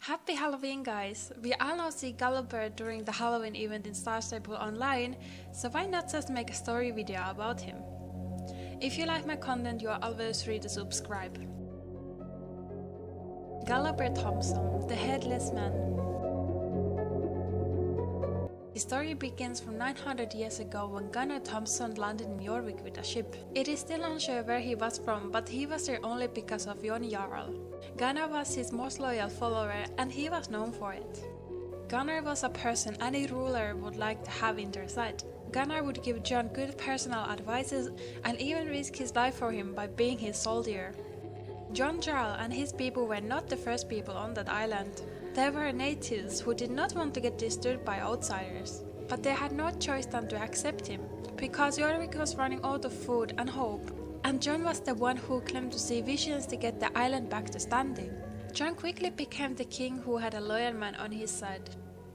Happy Halloween, guys! We all now see Galloper during the Halloween event in starstabeonline, so why not just make a story video about him? If you like my content, you are always free to subscribe. Galloper Thompson, the headless man. The story begins from 900 years ago when Gunnar Thompson landed in Jorvik with a ship. It is still unsure where he was from, but he was there only because of Jon Jarl. Gunnar was his most loyal follower and he was known for it. Gunnar was a person any ruler would like to have in their side. Gunnar would give Jon good personal advices and even risk his life for him by being his soldier. Jon Jarl and his people were not the first people on that island. There were natives who did not want to get disturbed by outsiders, but they had no choice than to accept him, because Jorvik was running out of food and hope, and Jon was the one who claimed to see visions to get the island back to standing. Jon quickly became the king who had a loyal man on his side,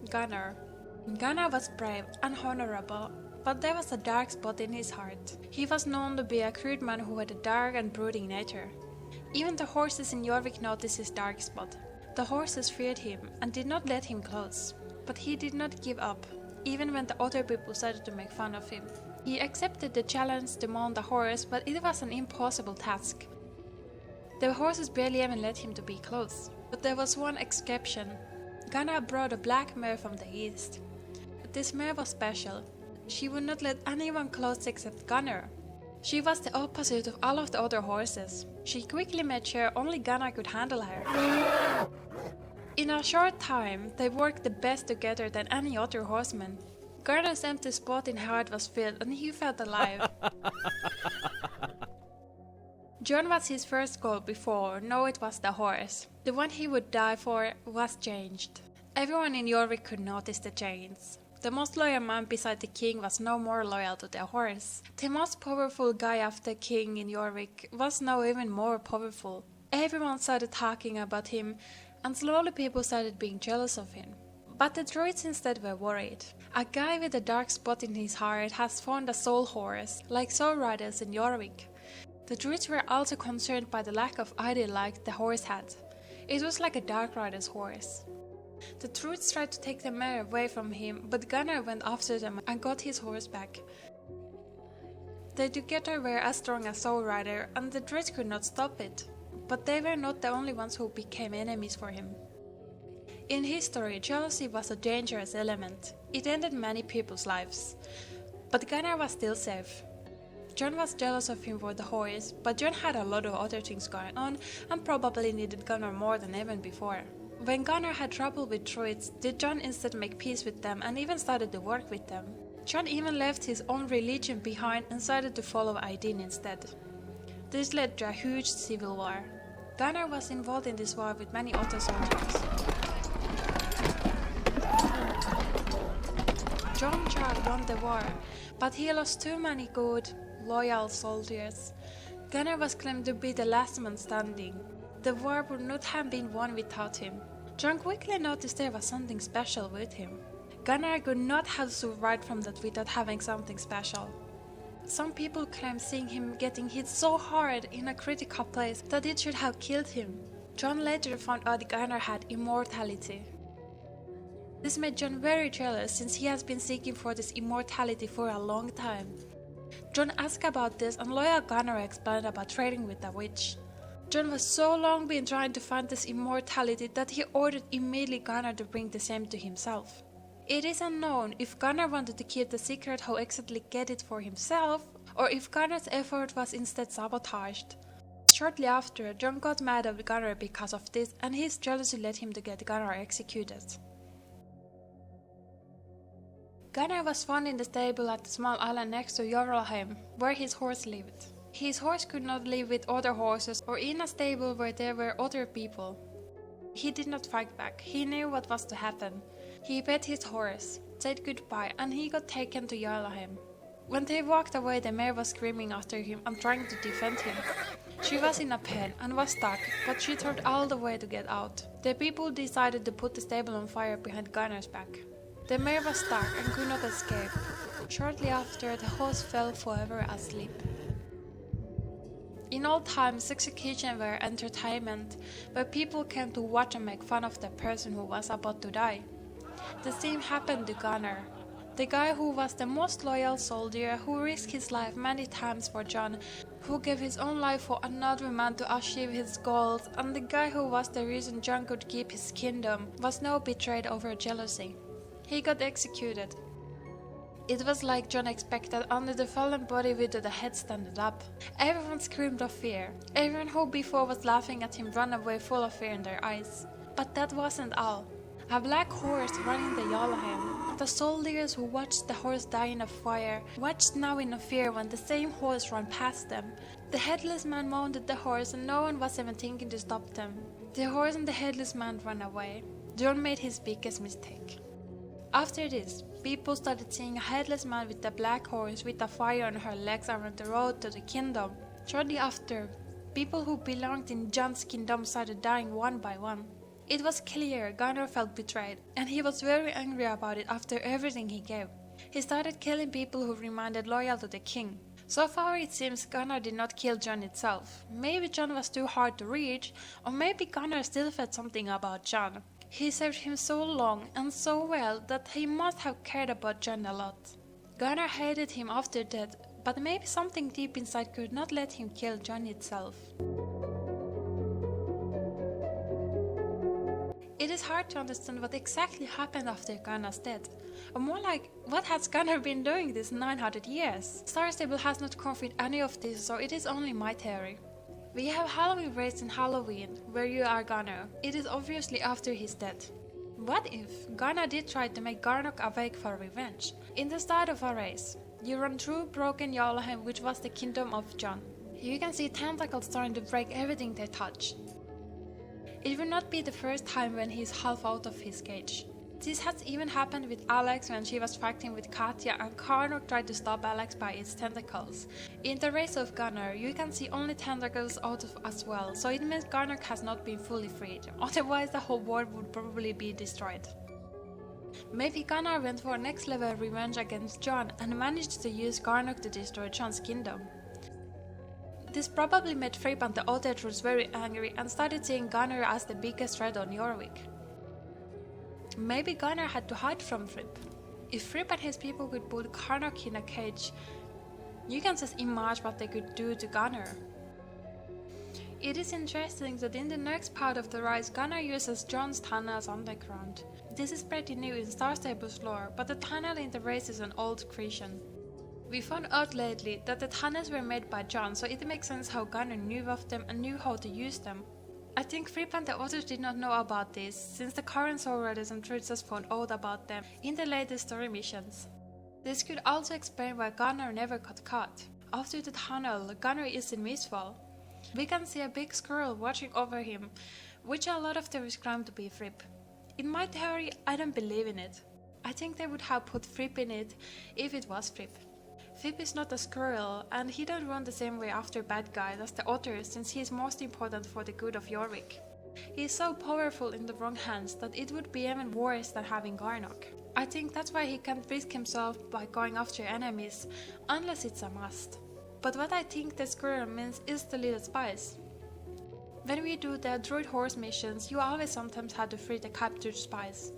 Gunnar. Gunnar was brave and honorable, but there was a dark spot in his heart. He was known to be a crude man who had a dark and brooding nature. Even the horses in Jorvik noticed his dark spot. The horses feared him and did not let him close, but he did not give up, even when the other people started to make fun of him. He accepted the challenge to mount a horse, but it was an impossible task. The horses barely even let him to be close. But there was one exception. Gunnar brought a black mare from the east. This mare was special. She would not let anyone close except Gunnar. She was the opposite of all of the other horses. She quickly made sure only Gunnar could handle her. In a short time, they worked the best together than any other horseman. Gunnar's empty spot in heart was filled and he felt alive. Jon was his first goal before, now it was the horse. The one he would die for was changed. Everyone in Jorvik could notice the change. The most loyal man beside the king was no more loyal to the horse. The most powerful guy after the king in Jorvik was now even more powerful. Everyone started talking about him, and slowly people started being jealous of him. But the druids instead were worried. A guy with a dark spot in his heart has found a soul horse, like soul riders in Jorvik. The druids were also concerned by the lack of idol like the horse had. It was like a dark rider's horse. The druids tried to take the mare away from him, but Gunnar went after them and got his horse back. They together were as strong as Soul Rider, and the druids could not stop it. But they were not the only ones who became enemies for him. In history, jealousy was a dangerous element. It ended many people's lives. But Gunnar was still safe. Jon was jealous of him for the horse, but Jon had a lot of other things going on and probably needed Gunnar more than ever before. When Gunnar had trouble with druids, did Jon instead make peace with them and even started to work with them. Jon even left his own religion behind and started to follow Aidin instead. This led to a huge civil war. Gunnar was involved in this war with many other soldiers. Jon Jarl won the war, but he lost too many good, loyal soldiers. Gunnar was claimed to be the last man standing. The war would not have been won without him. Jon quickly noticed there was something special with him. Gunnar could not have survived from that without having something special. Some people claim seeing him getting hit so hard in a critical place that it should have killed him. Jon later found out Gunnar had immortality. This made Jon very jealous since he has been seeking for this immortality for a long time. Jon asked about this and loyal Gunnar explained about trading with the witch. Jon was so long been trying to find this immortality that he ordered immediately Gunnar to bring the same to himself. It is unknown if Gunnar wanted to keep the secret how exactly get it for himself, or if Gunnar's effort was instead sabotaged. Shortly after, Jon got mad at Gunnar because of this, and his jealousy led him to get Gunnar executed. Gunnar was found in the stable at the small island next to Jarlheim, where his horse lived. His horse could not live with other horses or in a stable where there were other people. He did not fight back, he knew what was to happen. He pet his horse, said goodbye, and he got taken to Jarlheim. When they walked away, the mare was screaming after him and trying to defend him. She was in a pen and was stuck, but she tried all the way to get out. The people decided to put the stable on fire behind Gunnar's back. The mare was stuck and could not escape. Shortly after, the horse fell forever asleep. In old times, executions were entertainment, where people came to watch and make fun of the person who was about to die. The same happened to Gunnar, the guy who was the most loyal soldier, who risked his life many times for Jon, who gave his own life for another man to achieve his goals, and the guy who was the reason Jon could keep his kingdom, was now betrayed over jealousy. He got executed. It was like Jon expected, under the fallen body with the head standing up. Everyone screamed of fear. Everyone who before was laughing at him ran away full of fear in their eyes. But that wasn't all. A black horse running the Jarlheim. The soldiers who watched the horse die in a fire watched now in fear when the same horse ran past them. The headless man mounted the horse and no one was even thinking to stop them. The horse and the headless man ran away. Jon made his biggest mistake. After this, people started seeing a headless man with a black horse with a fire on her legs around the road to the kingdom. Shortly after, people who belonged in Jon's kingdom started dying one by one. It was clear Gunnar felt betrayed, and he was very angry about it after everything he gave. He started killing people who remained loyal to the king. So far it seems Gunnar did not kill Jon itself. Maybe Jon was too hard to reach, or maybe Gunnar still felt something about Jon. He served him so long and so well that he must have cared about Jon a lot. Gunnar hated him after that, but maybe something deep inside could not let him kill Jon itself. It is hard to understand what exactly happened after Gunnar's death, or more like, what has Gunnar been doing these 900 years? Starstable has not confirmed any of this, so it is only my theory. We have Halloween race in Halloween, where you are Gunnar. It is obviously after his death. What if Gunnar did try to make Garnock awake for revenge? In the start of a race, you run through broken Jarlheim, which was the kingdom of Jon. You can see tentacles starting to break everything they touch. It will not be the first time when he is half out of his cage. This has even happened with Alex when she was fighting with Katja and Garnock tried to stop Alex by its tentacles. In the race of Gunnar, you can see only tentacles out of as well, so it means Garnock has not been fully freed, otherwise the whole world would probably be destroyed. Maybe Gunnar went for next level revenge against Jon and managed to use Garnock to destroy Jon's kingdom. This probably made Fripp and the other troops very angry and started seeing Gunnar as the biggest threat on Jorvik. Maybe Gunnar had to hide from Fripp. If Fripp and his people could put Garnock in a cage, you can just imagine what they could do to Gunnar. It is interesting that in the next part of the rise, Gunnar uses Jon's tunnels underground. This is pretty new in Starstable's lore, but the tunnel in the race is an old creation. We found out lately that the tunnels were made by Jon, so it makes sense how Gunnar knew of them and knew how to use them. I think Fripp and the others did not know about this, since the current Solriders and Truths found out about them in the latest story missions. This could also explain why Gunnar never got caught. After the tunnel, Gunnar is in Mistfall. We can see a big squirrel watching over him, which a lot of theories claim to be Fripp. In my theory, I don't believe in it. I think they would have put Fripp in it if it was Fripp. Fripp is not a squirrel, and he don't run the same way after bad guys as the others, since he is most important for the good of Jorvik. He is so powerful in the wrong hands that it would be even worse than having Garnock. I think that's why he can't risk himself by going after enemies, unless it's a must. But what I think the squirrel means is the little spies. When we do the druid horse missions, you always sometimes have to free the captured spies.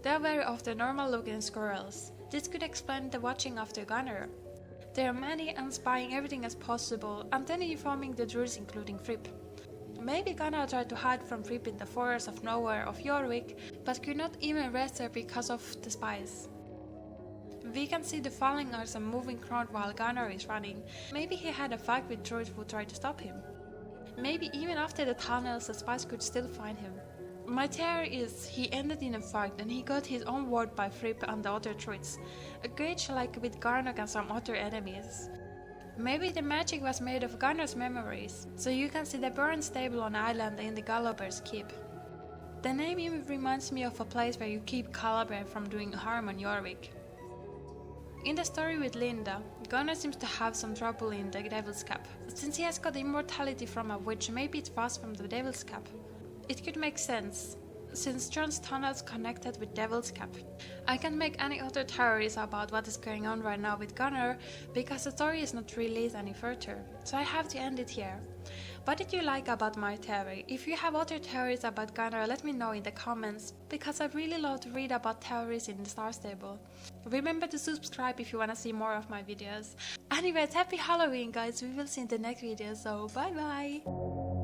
They are very often normal looking squirrels. This could explain the watching after Gunnar. There are many and spying everything as possible, and then informing the druids including Fripp. Maybe Gunnar tried to hide from Fripp in the forest of nowhere of Jorvik, but could not even rest there because of the spies. We can see the falling earth and moving ground while Gunnar is running. Maybe he had a fight with druids who tried to stop him. Maybe even after the tunnels the spies could still find him. My theory is he ended in a fight and he got his own ward by Fripp and the other druids, a glitch like with Garnock and some other enemies. Maybe the magic was made of Gunnar's memories, so you can see the burned stable on island in the Gallopers keep. The name even reminds me of a place where you keep Galloper from doing harm on Jorvik. In the story with Linda, Gunnar seems to have some trouble in the Devil's Cap. Since he has got immortality from a witch, maybe it was from the Devil's Cap. It could make sense, since Jon's tunnels connected with Devil's Cap. I can't make any other theories about what is going on right now with Gunnar, because the story is not released any further, so I have to end it here. What did you like about my theory? If you have other theories about Gunnar, let me know in the comments, because I really love to read about theories in the Starstable. Remember to subscribe if you wanna see more of my videos. Anyways, happy Halloween guys, we will see in the next video, so bye bye!